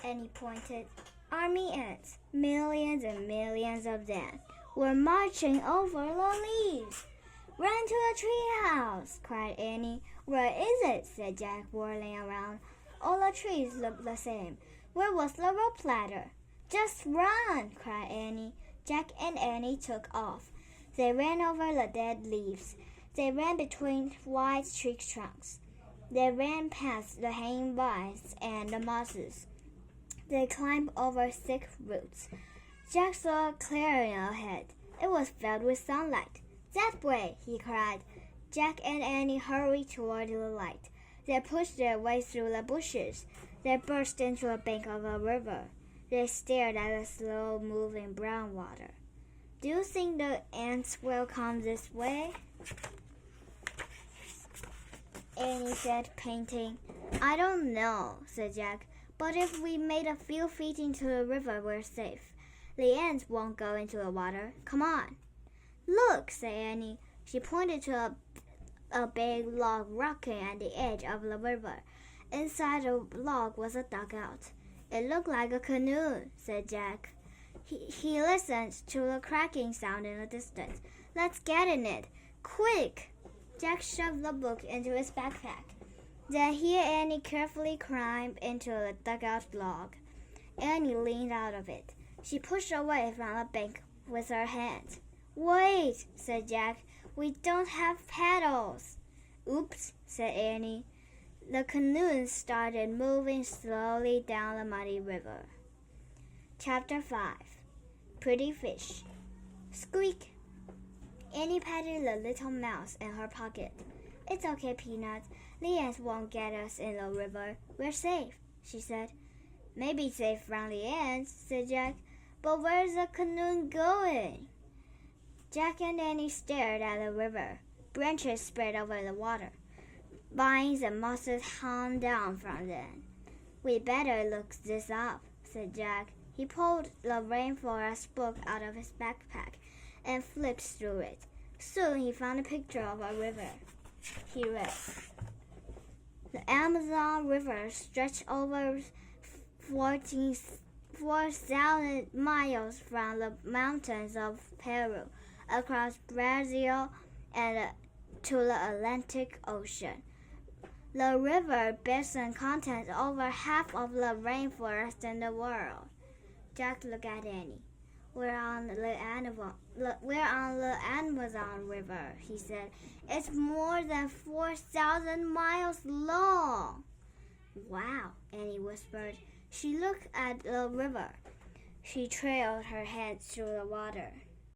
Annie pointed. Army ants, millions and millions of them, were marching over the leaves. Run to the treehouse, cried Annie. Where is it? Said Jack, whirling around. All the trees looked the same. Where was the rope ladder? Just run, cried Annie. Jack and Annie took off. They ran over the dead leaves. They ran between wide tree trunks. They ran past the hanging vines and the mosses. They climbed over thick roots. Jack saw a clearing ahead. It was filled with sunlight. That way, he cried. Jack and Annie hurried toward the light. They pushed their way through the bushes. They burst into a bank of a river. They stared at the slow-moving brown water. Do you think the ants will come this way? Annie said, panting. I don't know, said Jack. But if we made a few feet into the river, we're safe. The ants won't go into the water. Come on. Look, said Annie. She pointed to a big log rocking at the edge of the river. Inside the log was a dugout. It looked like a canoe, said Jack. He listened to the cracking sound in the distance. Let's get in it. Quick! Jack shoved the book into his backpack. Then he and Annie carefully climbed into the dugout log. Annie leaned out of it. She pushed away from the bank with her hands. Wait, said Jack. We don't have paddles. Oops, said Annie. The canoe started moving slowly down the muddy river. Chapter 5. Pretty Fish. Squeak! Annie patted the little mouse in her pocket. It's okay, Peanut. The ants won't get us in the river. We're safe, she said. Maybe safe from the ants, said Jack. But where's the canoe going? Jack and Annie stared at the river. Branches spread over the water. Vines and mosses hung down from them. We better look this up, said Jack. He pulled the rainforest book out of his backpack and flipped through it. Soon he found a picture of a river. He read, The Amazon River stretched over 4,000 miles from the mountains of Peru across Brazil and to the Atlantic Ocean. The river basin contains over half of the rainforest in the world. Jack looked at Annie. We're on the Amazon River, he said. It's more than 4,000 miles long. Wow, Annie whispered. She looked at the river. She trailed her hands through the water.